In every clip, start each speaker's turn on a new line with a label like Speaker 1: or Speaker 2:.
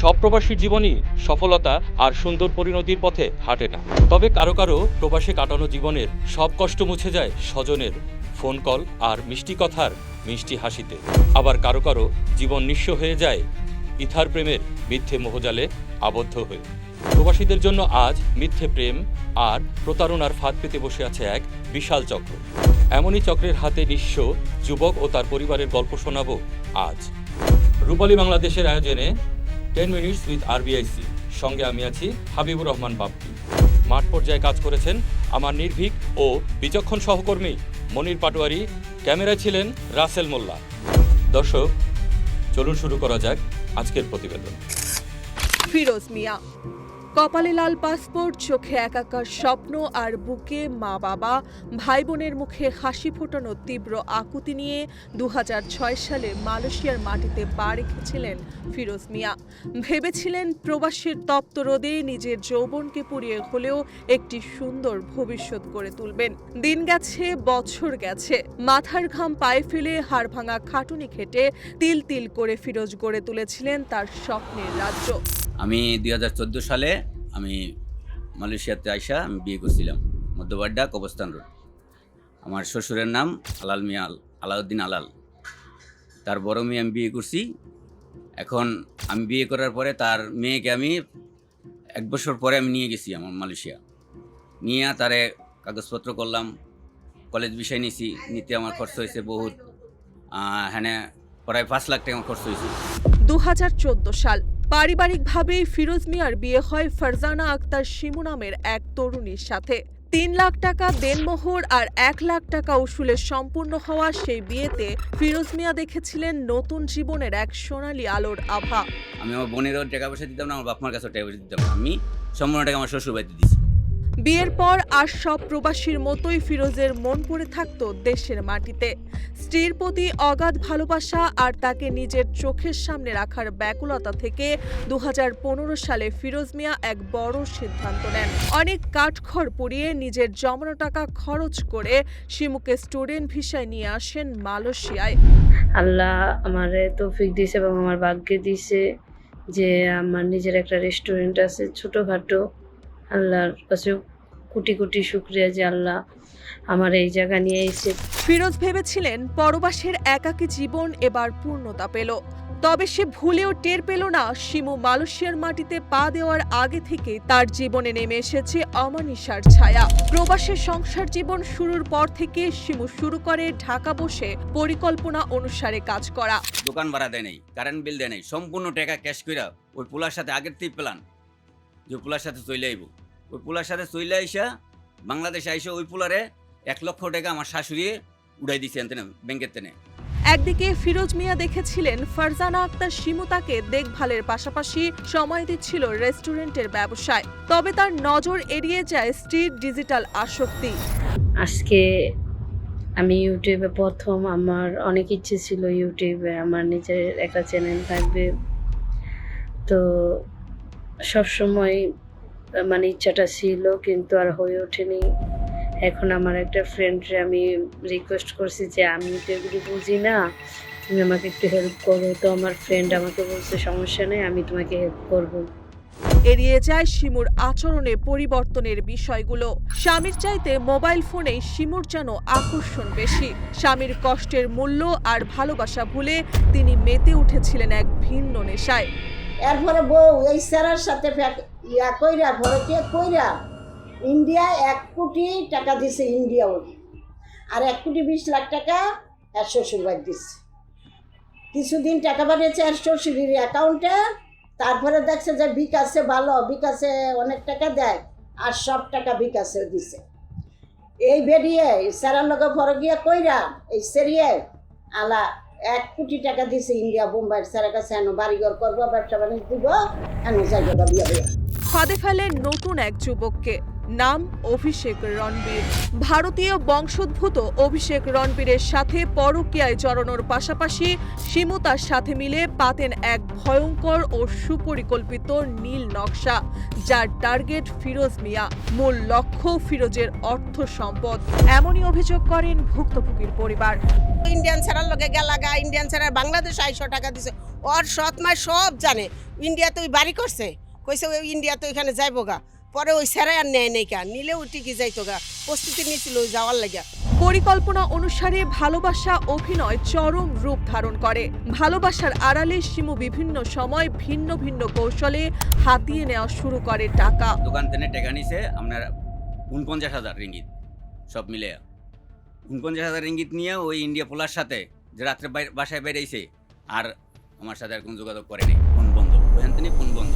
Speaker 1: সব প্রবাসীর জীবনই সফলতা আর সুন্দর পরিণতির পথে হাঁটে না। তবে কারো কারো প্রবাসে কাটানো জীবনের সব কষ্ট মুছে যায় স্বজনের ফোন কল আর মিষ্টি কথার মিষ্টি হাসিতে। আবার কারো কারো জীবন নিঃস্ব হয়ে যায় ইথার প্রেমের মিথ্যে মোহজালে আবদ্ধ হয়ে। প্রবাসীদের জন্য আজ মিথ্যে প্রেম আর প্রতারণার ফাঁদ পেতে বসে আছে এক বিশাল চক্র। এমনই চক্রের হাতে নিঃস্ব যুবক ও তার পরিবারের গল্প শোনাবো আজ। রূপালী বাংলাদেশের আয়োজনে 10 মিনিটস উইথ আরবিআইসি, সঙ্গে আমি আছি হাবিবুর রহমান বাপ্পি। মাঠ পর্যায়ে কাজ করেছেন আমার নির্ভীক ও বিচক্ষণ সহকর্মী মনির পাটোয়ারি, ক্যামেরায় ছিলেন রাসেল মোল্লা। দর্শক, চলুন শুরু করা যাক আজকের প্রতিবেদন।
Speaker 2: ফিরোজ মিয়া, কপালে লাল পাসপোর্ট, চোখে একাকার স্বপ্ন আর বুকে মা বাবা ভাই বোনের মুখে হাসি ফোটানো তীব্র আকুতি নিয়ে 2006 সালে মালয়েশিয়ার মাটিতে পা রেখেছিলেন ফিরোজ মিয়া। ভেবেছিলেন প্রবাসের তপ্ত রোদে নিজের যৌবনকে পুড়িয়ে হলেও একটি সুন্দর ভবিষ্যৎ গড়ে তুলবেন। দিন গেছে, বছর গেছে, মাথার ঘাম পায়ে ফেলে হাড় ভাঙা খাটুনি খেটে তিল তিল করে ফিরোজ গড়ে তুলেছিলেন তার স্বপ্নের রাজ্য।
Speaker 3: আমি 2014 সালে আমি মালয়েশিয়াতে আইসা আমি বিয়ে করছিলাম, মধ্যবাড্ডা কবরস্থান রোড। আমার শ্বশুরের নাম আলাল মিয়া, আলাউদ্দিন আলাল। তার বড় মেয়ে আমি বিয়ে করছি। এখন আমি বিয়ে করার পরে তার মেয়েকে আমি 1 বছর পরে আমি নিয়ে গেছি আমার মালয়েশিয়া। নিয়ে তারে কাগজপত্র করলাম, কলেজ বিষয় নিয়েছি। নিতে আমার খরচ হয়েছে বহুত, হ্যাঁ প্রায় 5 লাখ টাকা খরচ হয়েছে।
Speaker 2: 2014 সাল, পারিবারিকভাবে ফিরোজ মিয়ার বিয়ে হয় ফারজানা আক্তার শিমু নামের এক তরুণীর সাথে। 3 লাখ টাকা দেনমোহর আর 1 লাখ টাকা উসুলে সম্পূর্ণ হওয়া সেই বিয়েতে ফিরোজ মিয়া দেখেছিলেন নতুন জীবনের এক সোনালী আলোর আভা।
Speaker 3: আমি আমার বোনেরও টাকা পয়সা দিতাম না, আমার বাপমার কাছেও টাকা পয়সা দিতাম না। আমি সম্পূর্ণ টাকা আমার শ্বশুর বাড়িতে দিয়েছি।
Speaker 2: বিয়ের পর আর সব প্রবাসীর মতোই ফিরোজের মন পড়ে থাকতো দেশের মাটিতে। স্ত্রীর প্রতি অগাধ ভালোবাসা আর তাকে নিজের চোখের সামনে রাখার ব্যাকুলতা থেকে 2015 সালে ফিরোজ মিয়া এক বড় সিদ্ধান্ত নেন। অনেক কাঠখড় পুড়িয়ে নিজের জমানো টাকা খরচ করে শিমুকে স্টুডেন্ট ভিসায় নিয়ে আসেন মালয়েশিয়ায়।
Speaker 4: আল্লাহ আমারে তৌফিক দিয়েছে এবং আমার ভাগ্যে দিয়েছে যে আমার নিজের একটা রেস্টুরেন্ট আছে ছোটোখাটো। আল্লাহর কাছে কোটি কোটি শুকরিয়া যে আল্লাহ আমার এই জায়গা নিয়ে এসে।
Speaker 2: ফিরোজ ভেবেছিলেন পরবাসের একাকী জীবন এবার পূর্ণতা পেল। তবে সে ভুলেও টের পেল না শিমু মালয়েশিয়ার মাটিতে পা দেওয়ার আগে থেকে তার জীবনে নেমে এসেছে অমানিসার ছায়া। প্রবাসের সংসার জীবন শুরুর পর থেকে শিমু শুরু করে ঢাকা বসে পরিকল্পনা অনুসারে কাজ করা।
Speaker 3: দোকান ভাড়া দেয় নাই, কারেন্ট বিল দেয় নাই, সম্পূর্ণ টাকা ক্যাশ কইরা ওই পোলার সাথে আগের থেকে প্ল্যান যে পোলার সাথে চলে আইব। ওই পোলার সাথে চলে আইসা বাংলাদেশে আইসা ওই পোলারে 1 লক্ষ টাকা আমার শাশুড়ি উড়াই দিছে ব্যাংকের তেনে।
Speaker 2: একদিকে ফিরোজ মিয়া দেখেছিলেন ফারজানা আক্তার শিমু তাকে দেখভালের পাশাপাশি সময় দিচ্ছিল রেস্টুরেন্টের ব্যবসায়। তবে তার নজর এড়িয়ে যায় স্ত্রীর ডিজিটাল আসক্তি।
Speaker 4: আজকে আমি ইউটিউবে প্রথম, আমার অনেক ইচ্ছে ছিল ইউটিউবে আমার নিজের একটা চ্যানেল থাকবে। তো সবসময় মানে ইচ্ছাটা ছিল, কিন্তু আর হয়ে ওঠেনি। এখন আমার একটা ফ্রেন্ডরে আমি রিকোয়েস্ট করছি যে আমি তো এগুলো বুঝি না, তুমি আমাকে একটু হেল্প করো। তো আমার ফ্রেন্ড আমাকে বলছে সমস্যা নেই, আমি তোমাকে হেল্প করবো।
Speaker 2: এড়িয়ে যায় শিমুর আচরণে পরিবর্তনের বিষয়গুলো। স্বামীর চাইতে মোবাইল ফোনেই শিমুর যেন আকর্ষণ বেশি। স্বামীর কষ্টের মূল্য আর ভালোবাসা ভুলে তিনি মেতে উঠেছিলেন এক ভিন্ন নেশায়।
Speaker 5: এরপরে বউ এই স্যারের সাথে কইরা ভরতে কইরা ইন্ডিয়া 1 কোটি টাকা দিছে ইন্ডিয়া ওই, আর 1 কোটি 20 লাখ টাকা এর শ্বশুর বাড়ি দিচ্ছে। কিছুদিন টাকা পাঠিয়েছে এর শ্বশুরের অ্যাকাউন্টে। তারপরে দেখছে যে বিকাশে ভালো, বিকাশে অনেক টাকা দেয়, আর সব টাকা বিকাশে দিছে। এই বেরিয়ে স্যারের লগে ভরে গিয়ে কইরা এই সেরিয়ে আলা 1 কোটি টাকা দিছে ইন্ডিয়া বোম্বাইয়ের স্যারের কাছে। এনো বাড়িঘর করবো, ব্যবসা বাণিজ্য দিব, এনো জায়গাটা বিয়ে বিয়ে।
Speaker 2: ফাঁদে ফেলে নতুন এক যুবককে, নাম অভিষেক রণবীর। ভারতীয় বংশোদ্ভূত অভিষেক রণবীরের সাথে পরকীয়ায় জড়ানোর পাশাপাশি শিমু তার সাথে মিলে পাতেন এক ভয়ঙ্কর ও সুপরিকল্পিত নীল নকশা, যার টার্গেট ফিরোজ মিয়া। মূল লক্ষ্য ফিরোজের অর্থ সম্পদ। এমনই অভিযোগ করেন ভুক্তভোগীর পরিবার।
Speaker 6: ইন্ডিয়ান ছাড়ার লগে গেলাগা, ইন্ডিয়ান ছাড়ার বাংলাদেশ 200 টাকা দিছে, ওর সৎ মায় সব জানে। ইন্ডিয়াতে ওই বাড়ি করছে, কইছে ওই ইন্ডিয়াতে ওইখানে যাইবো গা, পরে ওই স্যারে আর নেয় নেই কা, নিলেও ঠিকই যাইতো গা, প্রস্তুতি নিয়েছিল ওই যাওয়ার লাগিয়া।
Speaker 2: পরিকল্পনা অনুসারে ভালোবাসা অভিনয় চরম রূপ ধারণ করে। ভালোবাসার আড়ালে শিমু বিভিন্ন সময় ভিন্ন ভিন্ন কৌশলে হাতিয়ে নেওয়া শুরু করে টাকা।
Speaker 3: দোকান থেকে টাকা নিছে আপনার ৪৯,০০০ রিঙ্গিত সব মিলে। ৪৯,০০০ রিঙ্গিত নিয়ে ওই ইন্ডিয়া পোলার সাথে যে রাত্রে বাসায় বেরিয়েছে, আর আমার সাথে আর কোনো যোগাযোগ করেনি, ফোন বন্ধ, ওইখান থেকে ফোন বন্ধ।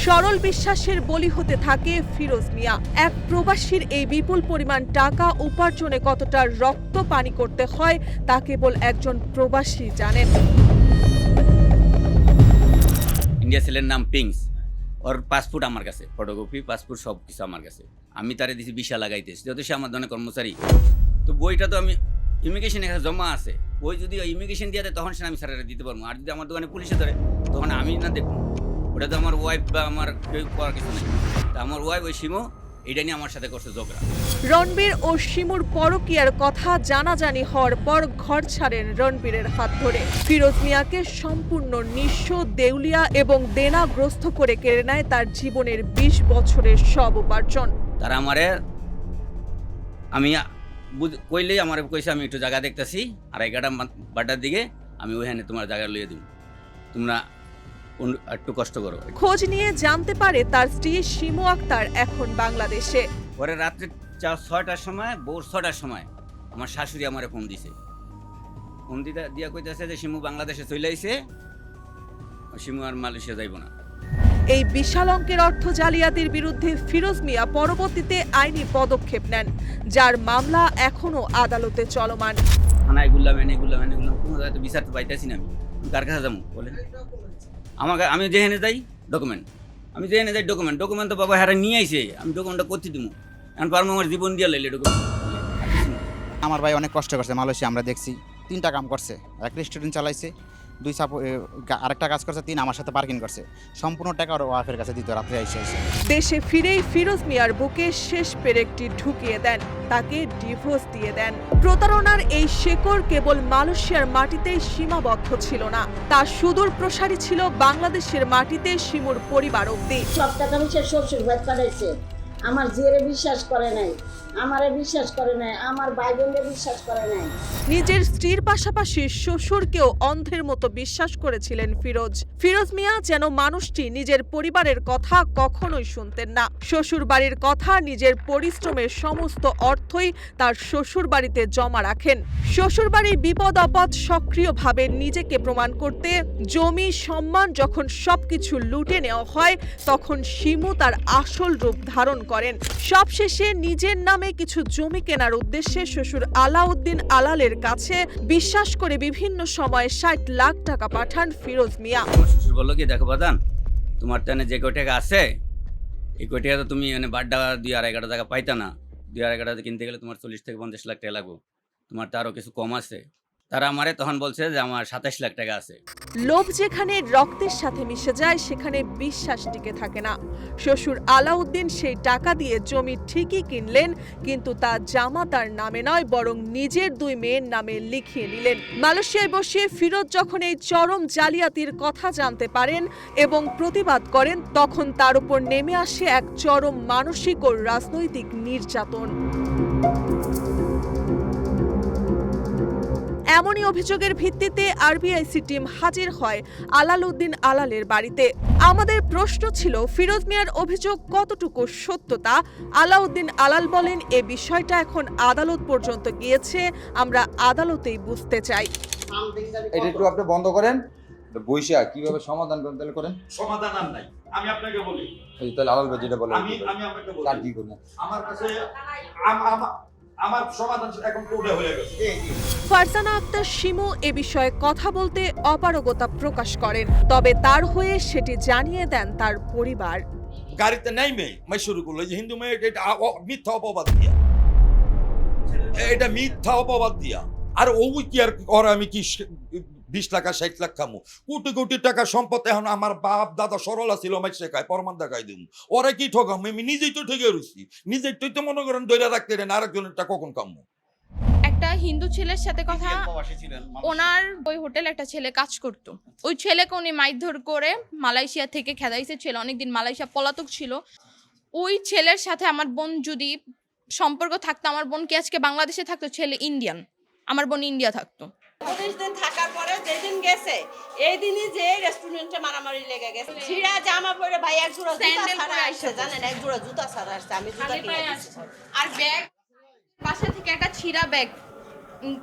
Speaker 2: সরল বিশ্বাসের বলি হতে থাকে ফিরোজ মিয়া। এক প্রবাসীর এই বিপুল পরিমাণ টাকা উপার্জনে কতটা রক্ত পানি করতে হয় তা কেবল একজন প্রবাসী জানেন।
Speaker 3: ইন্ডিয়া ছেলের নাম পিংস, ওর পাসপোর্ট আমার কাছে, ফটোকপি পাসপোর্ট সব কিছু আমার কাছে। আমি তারে দিছি ভিসা লাগাইতেছি, যেহেতু সে আমার ধরনের কর্মচারী। তো বইটা তো আমি ইমিগ্রেশন এখানে জমা আছে, ওই যদি ইমিগ্রেশন দিয়ে দেয় তখন সে আমি স্যারেরা দিতে পারবো। আর যদি আমার দোকানে পুলিশে ধরে তখন আমি না দেখবো, ওটা তো আমার ওয়াইফ বা আমার কেউ করার কিছু নেই। তা আমার ওয়াইফ ওই শিমু এটা নিয়ে আমার সাথে করছে ঝগড়া।
Speaker 2: রণবীর ও শিমুর পরকীয়ার কথা জানাজানি হওয়ার পর ঘর ছাড়েন রণবীরের হাত ধরে। ফিরোজ মিয়াকে সম্পূর্ণ নিঃস্ব, দেউলিয়া এবং দেনাগ্রস্ত করে কেড়ে নেয় তার জীবনের ২০ বছরের সব উপার্জন।
Speaker 3: তারা আমারে আমি কইলেই আমার কইছে আমি একটু জায়গা দেখতেছি, আর ১১টা দিকে আমি ওইখানে তোমার জায়গা লইয়ে দিব, তোমরা একটু কষ্ট করো।
Speaker 2: খোঁজ নিয়ে জানতে পারে তার স্ত্রী শিমু আক্তার এখন বাংলাদেশে।
Speaker 3: পরে রাত্রে ৬টার সময়, ভোর ৬টার সময় আমার শাশুড়ি আমারে ফোন দিছে। ফোন দিয়া কইতেছে যে শিমু বাংলাদেশে চলে আইছে, শিমু আর মালয়েশিয়া যাইব না।
Speaker 2: এই বিশাল অঙ্কের অর্থ জালিয়াতির বিরুদ্ধে ফিরোজ মিয়া পরবর্তীতে আইনি পদক্ষেপ নেন, যার মামলা এখনো আদালতে চলমান।
Speaker 3: থানায় ঘুরলাম, কোনো জায়গায় তো বিচার তো পাইতেছি না। আমি কার কাছে যাবো বলেন? আমি যেখানে যাই ডকুমেন্ট তো বাবা হারা নিয়ে আইছে, আমি ডকুমেন্টটা করতে দিব। এখন পারবো আমার জীবন দিয়ে লাইলে ডকুমেন্ট।
Speaker 7: আমার ভাই অনেক কষ্ট করছে মালয়েশিয়া, আমরা দেখছি 3টা কাম করছে, এক রেস্টুরেন্ট চালাইছে, 2 আরেকটা কাজ করছে, 3 আমার সাথে পার্কিং করছে। সম্পূর্ণ টাকা ওর ওয়াইফের কাছে দিত রাত্রে এসে।
Speaker 2: দেশে ফিরেই ফিরোজ মিয়ার বুকে শেষ পেরেকটি ঢুকিয়ে দেন, তাকে ডিভোর্স দিয়ে দেন। প্রতারণার এই শেকড় কেবল মালয়েশিয়ার মাটিতেই সীমাবদ্ধ ছিল না, তা সুদূর প্রসারী ছিল বাংলাদেশের মাটিতে শিমুর পরিবার অবধি।
Speaker 5: সব টাকা সে শ্বশুর বাড়ি পাঠাইছে। আমার জিয়ারে বিশ্বাস করে নাই, আমারে বিশ্বাস করে নাই, আমার ভাই বোনকে বিশ্বাস করে নাই।
Speaker 2: নিজের স্ত্রীর পাশাপাশি শ্বশুরকেও অন্ধের মতো বিশ্বাস করেছিলেন ফিরোজ। ফিরোজ মিয়া যেন মানুষটি নিজের পরিবারের কথা কখনোই শুনতেন না। শ্বশুর বাড়ির কথা, নিজের পরিশ্রমের সমস্ত অর্থই তার শ্বশুর বাড়িতে জমা রাখেন। শ্বশুর বাড়ির বিপদ আপদ সক্রিয়ভাবে নিজেকে প্রমাণ করতে জমি, সম্মান যখন সবকিছু লুটে নেওয়া হয়, তখন শিমু তার আসল রূপ ধারণ করেন। সবশেষে নিজের নামে কিছু জমি কেনার উদ্দেশ্যে শ্বশুর আলাউদ্দিন আলালের কাছে বিশ্বাস করে বিভিন্ন সময়ে ৬০ লাখ টাকা পাঠান ফিরোজ মিয়া।
Speaker 3: আমার শ্বশুর বললো কি, দেখো বাদান, তোমার টানে যে কোটি টাকা আছে, এই কোটি টাকা তো তুমি মানে বাড্ডা ২-২.৫ টাকা পাইতা না। ২-২.৫ টাকা কিনতে গেলে তোমার ৪০ থেকে ৫০ লাখ টাকা লাগবে, তোমার তো আরও কিছু কম আছে। তারা আমারে তখন বলছে যে আমার ২৭ লাখ টাকা আছে।
Speaker 2: লোভ যেখানে রক্তের সাথে মিশে যায়, সেখানে বিশ্বাস টিকে থাকে না। শ্বশুর আলাউদ্দিন সেই টাকা দিয়ে জমি ঠিকই কিনলেন, কিন্তু তা জামাতার নামে নয়, বরং নিজের 2 মেয়ের নামে লিখিয়ে নিলেন। মালয়েশিয়ায় বসে ফিরোজ যখন এই চরম জালিয়াতির কথা জানতে পারেন এবং প্রতিবাদ করেন, তখন তার উপর নেমে আসে এক চরম মানসিক ও রাজনৈতিক নির্যাতন। এমনই অভিযোগের ভিত্তিতে আরবিআইসি টিম হাজির হয় আলাউদ্দিন আলালের বাড়িতে। আমাদের প্রশ্ন ছিল, ফিরোজ মিয়ার অভিযোগ কতটুকু সত্যতা? আলাউদ্দিন আলাল বলেন, এ বিষয়টা এখন আদালত পর্যন্ত গিয়েছে, আমরা আদালতেই বুঝতে চাই।
Speaker 8: এটা একটু আপনি বন্ধ করেন, বইসা কিভাবে সমাধান করেন তাহলে করেন।
Speaker 9: সমাধান আর নাই, আমি আপনাকে বলি।
Speaker 8: তাহলে আলাল ভাই যেটা বলেন
Speaker 9: আমি আপনাকে বলি,
Speaker 8: কার কি করবেন
Speaker 9: আমার কাছে আমার সমাধান এখন কোর্টে হয়ে গেছে।
Speaker 2: ফারজানা আক্তার শিমু এ বিষয়ে কথা বলতে অপারগতা প্রকাশ করেন, তবে তার হয়ে সেটি জানিয়ে দেন তার পরিবার।
Speaker 9: গাড়িতে নাইমে মাই শুরু করলো যে হিন্দু মেয়ে, এটা মিথ্যা অপবাদ দিয়া, এটা মিথ্যা অপবাদ দিয়া। আর ওই কি আর ওর আমি কি 20 লাখ 60 লাখ খামু? কোটি কোটি টাকা সম্পদ এখন আমার বাপ দাদা সরল আছিল, আমার শেখায় প্রমাণ দেখাই দিম। ওরা কি ঠকাম? আমি নিজেই তো ঠকে রয়েছি, নিজেই তো মনে করেন ধরে রাখতে দেন, আরেকজনেরটা কখন কামু।
Speaker 2: একটা
Speaker 10: একটা হিন্দু ছেলের সাথে কথা, ওনার ওই হোটেলে একটা ছেলে কাজ করতো, ওই ছেলেকে উনি মারধর করে মালয়েশিয়া থেকে খেদাইছে। ছেলে অনেকদিন মালয়েশিয়া পলাতক ছিল। ওই ছেলের সাথে আমার বোন যদি সম্পর্ক থাকতো, আমার বোন কি আজকে বাংলাদেশে থাকতো? ছেলে ইন্ডিয়ান, আমার বোন ইন্ডিয়া থাকতো।
Speaker 6: 25 দিন থাকার পরে যেদিন গেছে এই দিনই যে রেস্টুরেন্টে মারামারি লেগে গেছে। ছিঁড়া জামা পরে ভাই এক জোড়া
Speaker 10: স্যান্ডেল
Speaker 6: জুতা
Speaker 10: পরে
Speaker 6: ছাড়া
Speaker 10: আসছে,
Speaker 6: আসছে, জানেন এক জোড়া জুতা ছাড়া আসছে। আমি জুতা কিনে দিয়েছি।
Speaker 10: আর ব্যাগ বাসা থেকে একটা ছিঁড়া ব্যাগ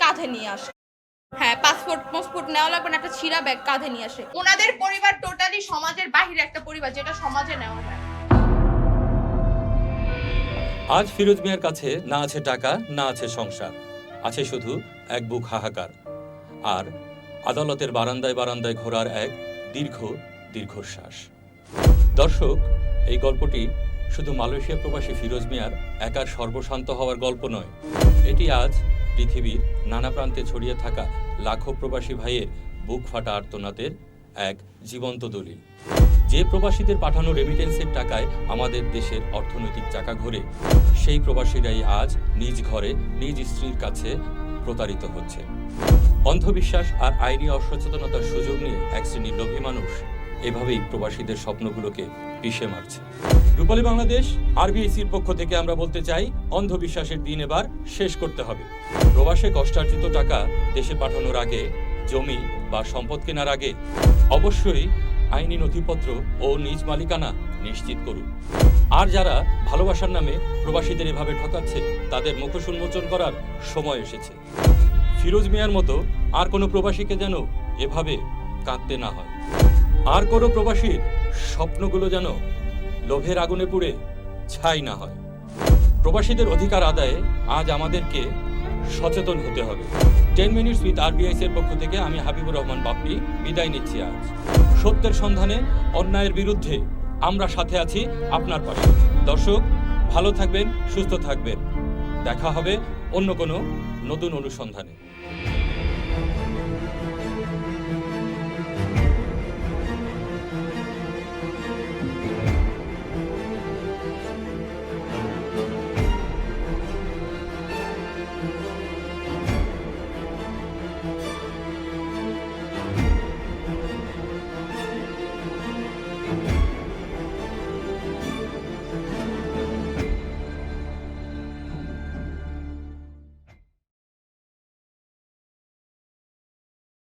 Speaker 10: কাঁধে নিয়ে আসে। হ্যাঁ, পাসপোর্ট নেওয়া লাগবে না, একটা ছিঁড়া ব্যাগ কাঁধে নিয়ে আসে। ওনাদের পরিবার টোটালি সমাজের বাহিরে একটা পরিবার, যেটা সমাজে নেওয়া যায়।
Speaker 1: আজ ফিরোজ মিয়ার কাছে না আছে টাকা, না আছে সংসার, আছে শুধু এক বুক হাহাকার আর আদালতের বারান্দায় বারান্দায় ঘোরার এক দীর্ঘ দীর্ঘশ্বাস। দর্শক, এই গল্পটি শুধু মালয়েশিয়া প্রবাসী ফিরোজ মিয়ার একার সর্বশান্ত হওয়ার গল্প নয়, এটি আজ পৃথিবীর নানা প্রান্তে ছড়িয়ে থাকা লাখো প্রবাসী ভাইয়ের বুক ফাটা আর্তনাদের এক জীবন্ত দলিল। যে প্রবাসীদের পাঠানো রেমিটেন্সের টাকায় আমাদের দেশের অর্থনৈতিক চাকা ঘোরে, সেই প্রবাসীরাই আজ নিজ ঘরে নিজ স্ত্রীর কাছে প্রতারিত হচ্ছে। অন্ধবিশ্বাস আর আইনি অসচেতনতার সুযোগ নিয়ে এক শ্রেণীর লোভী মানুষ এভাবেই প্রবাসীদের স্বপ্নগুলোকে পিষে মারছে। রূপালী বাংলাদেশ আরবিআইসির পক্ষ থেকে আমরা বলতে চাই, অন্ধবিশ্বাসের দিন এবার শেষ করতে হবে। প্রবাসে কষ্টার্জিত টাকা দেশে পাঠানোর আগে, জমি বা সম্পদ কেনার আগে অবশ্যই আইনি নথিপত্র ও নিজ মালিকানা নিশ্চিত করুন। আর যারা ভালোবাসার নামে প্রবাসীদের এভাবে ঠকাচ্ছে, তাদের মুখোশ উন্মোচন করার সময় এসেছে। ফিরোজ মিয়ার মতো আর কোনো প্রবাসীকে যেন এভাবে কাঁদতে না হয়, আর কোনো প্রবাসীর স্বপ্নগুলো যেন লোভের আগুনে পুড়ে ছাই না হয়। প্রবাসীদের অধিকার আদায়ে আজ আমাদেরকে সচেতন হতে হবে। 10 মিনিটস উইথ আরবিআইসির পক্ষ থেকে আমি হাবিবুর রহমান বাপ্পি বিদায় নিচ্ছি আজ। সত্যের সন্ধানে, অন্যায়ের বিরুদ্ধে আমরা সাথে আছি, আপনার পাশে। দর্শক, ভালো থাকবেন, সুস্থ থাকবেন। দেখা হবে অন্য কোনো নতুন অনুসন্ধানে।